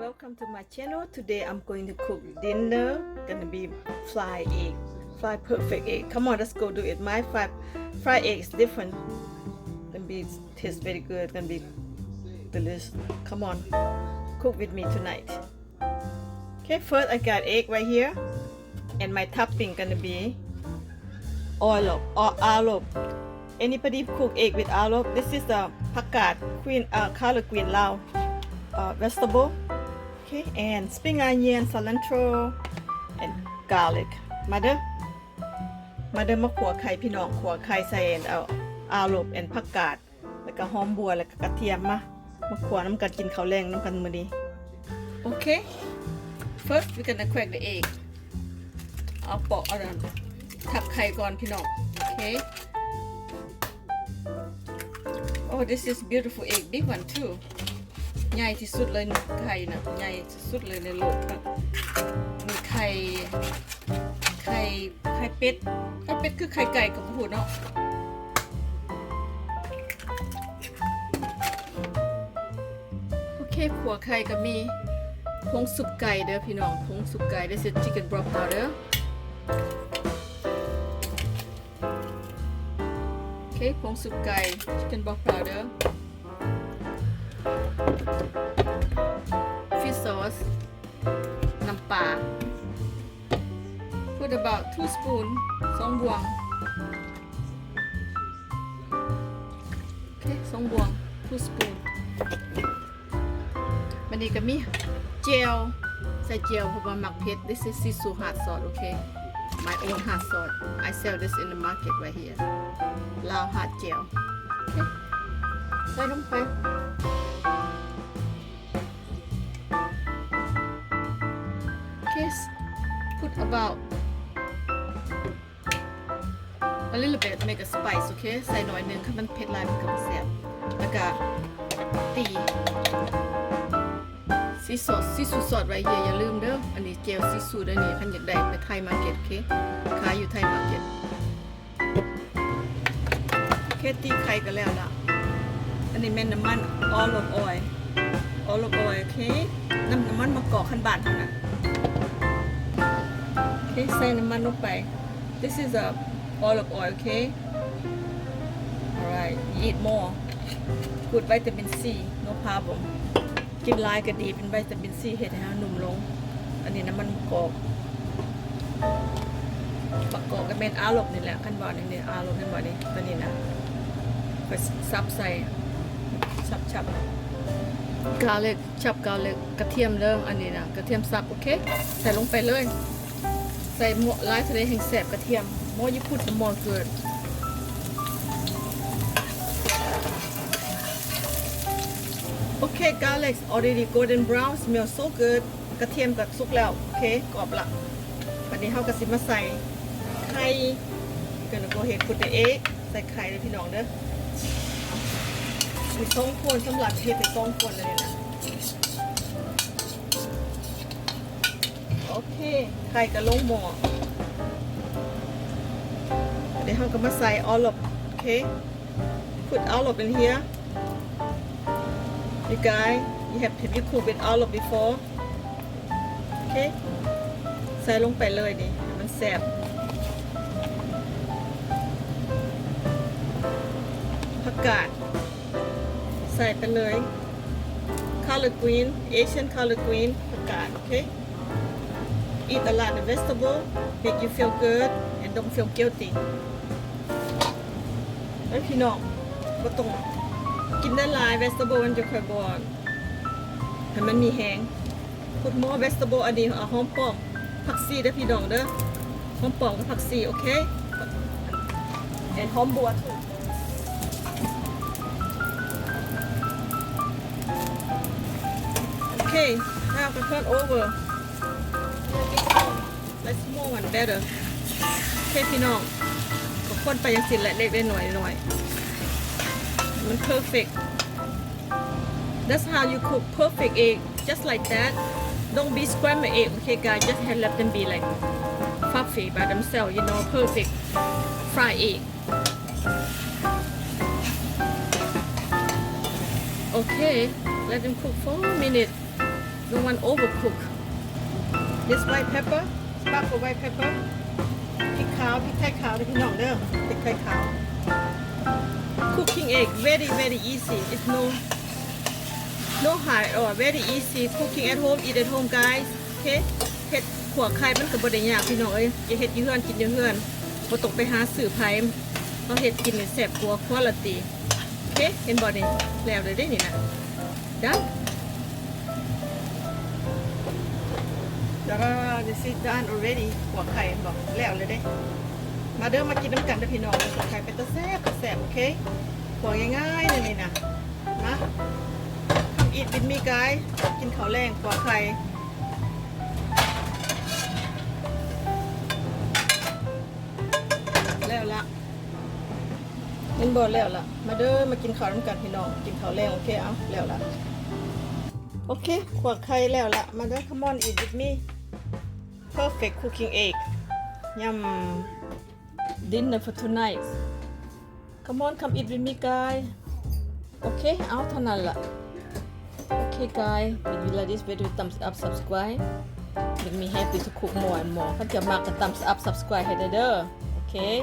welcome to my channel. Today I'm going to cook dinner. Gonna be fried egg, fried perfect egg. Come on, let's go do it. My fried egg is different. Gonna be taste very good. Gonna be delicious. Come on, cook with me tonight. Okay, first I got egg right here, and my topping gonna be olive or olive. Anybody cook egg with olive? This is the pakat queen color green lao vegetable. Okay, and spring onion, cilantro, and garlic. มาเด้อมาขัวไข่พี่น้องขัวไข่ใส่เอาolive and ผักกาดแล้วก็หอมบัวแล้วก็กระเทียมมาขัวน้ำกันกินข้าวแรงน้ำกันมื้อนี้ Okay, first we're gonna crack the egg. เอาปอกเอาทับไข่ก่อนพี่น้อง Okay. Oh, this is beautiful egg, big one too. ใหญ่ที่สุดเลยไข่นะใหญ่ที่สุดเลยในโลกครับมีไข่เป็ดคือไข่ไก่กับหูเนาะโอเคขัวไข่ก็มีผงสุกไก่เด้อพี่น้องผงสุกไก่ This is chicken broth powder โอเคผงสุกไก่ chicken broth powder fish sauce น้ำปลา put about 2 spoon 2 บวงโอเค2 บวง 2 spoon วันนี้ก็มีเจลใส่เจลเพราะว่าหมักเผ็ด This is sisou hot sauce okay my own hot sauce I sell this in the market right here ลาว hot gel โอเคใส่ลงไปput about a little bit make a spice okay ใส่หน่อยนึงค่ะมันเผ็ดร้ายมันก็แซ่บแล้วก็ตีซีซูซอสไว้เฮียอย่าลืมเด้ออันนี้เจลซีซูด้วยนี่ท่านอยากได้ไปไทยมาร์เก็ตโอเคขายอยู่ไทยมาร์เก็ตแค่ตีไข่ก็แล้วล่ะอันนี้แม่น้ำมันolive oil โอเคน้ำมันมะกอกขั้นบาทนะOkay, ใส่น้ำมันลงไป This is a olive oil, okay? Alright, eat more. Good vitamin C, no problem. กินหลายก็ดีเป็นวิตามิน C เฮ็ดให้หนุ่มลง อันนี้น้ำมันมะกอกก็เป็นoliveนี่แหละขั้นบอดนี่oliveขั้นบอดนี่ตัวนี้นะก็ซับใส่ชับgarlic ชับ garlic กระเทียมเริ่มอันนี้นะกระเทียมสับโอเคใส่ลงไปเลยใส่หมวกลายทะเลแห่งแสบกระเทียม more you put the more good okay garlic already golden brown smell so good กระเทียมก็สุกแล้วโอเคกรอบละวันนี้เฮาก็สิมาใส่ไข่กันโกเฮ็ด put the egg ใส่ไข่เลยพี่น้องเด้อมี2 คนสำหรับเฮ็ดเป็น2 คนเลยนะโอเคไข่กับลงหม้อเดี๋ยวเราก็มาใส่ olive โอเค put olive in here you guys you have cooked with olive before โอเคใส่ลงไปเลยดิมันแซ่บผักกาดใส่ไปเลย color green Asian color green ผักกาดโอเคEat a lot of vegetable, make you feel good and don't feel guilty. แล้วพี่น้องก็ต้องกินได้หลาย vegetable มันจะค่อยบ่นให้มันมีแห้ง Put more vegetable อันนี้เอาหอมป้อมผักชีเด้อพี่น้องเด้อหอมป้อมกับผักชีโอเค and หอมบัวถูกโอเค now we turn over.Let's more one better โอเคพี่น้องก็คนไปยังสิแหละเล็กได้หน่อยมัน perfect That's how you cook perfect egg just like that Don't be scrambled egg okay guys just let them be like fluffy by themselves you know perfect fried egg Okay let them cook for a minute don't want overcook this white pepper sparkle white pepper พริกขาวพริกไทยขาวพี่น้องเด้อพริกไทยขาว cooking egg very easy it's no hard or very easy cooking at home eat at home guys okay เฮ็ดขัวไข่มันก็บ่ได้ยากพี่น้องเอ้ยอย่าเฮ็ดอยู่เฮือนกินอยู่เฮือนบ่ต้องไปหาซื้อไผเราเฮ็ดกินนี่แซ่บกว่าควอลิตี้โอเคเห็นบ่นี่แล้วเลยได้นี่นะดันthis is done already ขัวไข่บอกแล้วเลยเด้มาเด้อมากินน้ำกันเด้อพี่น้องขัวไข่เป็นตะแซ่บโอเคขัวง่ายๆเลยนี่นะนะทำอีทเป็นมีกายกินข้าวแรงขัวไข่แล้วละเห็นบ่แล้วละมาเด้อมากินข้าวน้ำกันพี่น้องกินข้าวแรงโอเคเอาแล้วละโอเคขัวไข่แล้วละมาเด้อ come on eat with me perfect cooking egg yum dinner for tonight come on come eat with me guys okay เอาเท่านั้นละ okay guys if you like this video thumbs up subscribe make me happy to cook more and more ถ้าจะมากก็ thumbs up subscribe ให้เด้อ okay